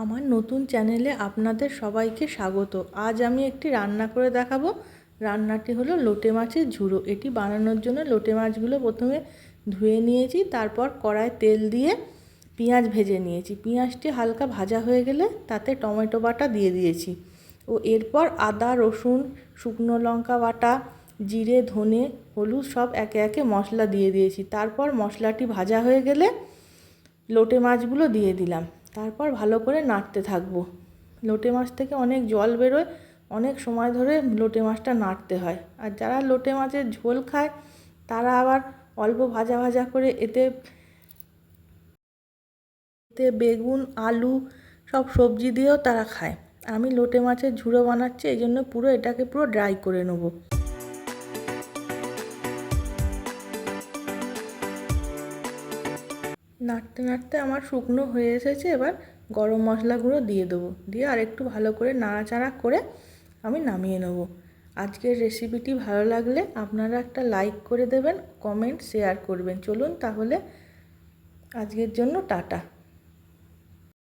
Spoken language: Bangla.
আমার নতুন চ্যানেলে আপনাদের সবাইকে স্বাগত। আজ আমি একটি রান্না করে দেখাবো। রান্নাটি হলো লোটে মাছের ঝুড়ো। এটি বানানোর জন্য লোটে মাছগুলো প্রথমে ধুয়ে নিয়েছি, তারপর কড়ায় তেল দিয়ে পেঁয়াজ ভেজে নিয়েছি। পেঁয়াজটি হালকা ভাজা হয়ে গেলে তাতে টমেটো বাটা দিয়ে দিয়েছি ও এরপর আদা, রসুন, শুকনো লঙ্কা বাটা, জিরে, ধনে, হলুদ সব একে একে মশলা দিয়ে দিয়েছি। তারপর মশলাটি ভাজা হয়ে গেলে লোটে মাছগুলো দিয়ে দিলাম। তারপর ভালো করে নাড়তে থাকবো। লোটে মাছ থেকে অনেক জল বেরোয়, অনেক সময় ধরে লোটে মাছটা নাড়তে হয়। আর যারা লোটে মাছের ঝোল খায় তারা আবার অল্প ভাজা ভাজা করে এতে বেগুন, আলু সব সবজি দিয়েও তারা খায়। আমি লোটে মাছের ঝুড়ো বানাচ্ছি, এই জন্য এটাকে পুরো ড্রাই করে নেব। নাড়তে নাড়তে আমার শুকনো হয়ে এসেছে। এবার গরম মশলা গুঁড়ো দিয়ে দেবো, দিয়ে আর একটু ভালো করে নাড়াচাড়া করে আমি নামিয়ে নেব। আজকের রেসিপিটি ভালো লাগলে আপনারা একটা লাইক করে দেবেন, কমেন্ট শেয়ার করবেন। চলুন তাহলে আজকের জন্য টাটা।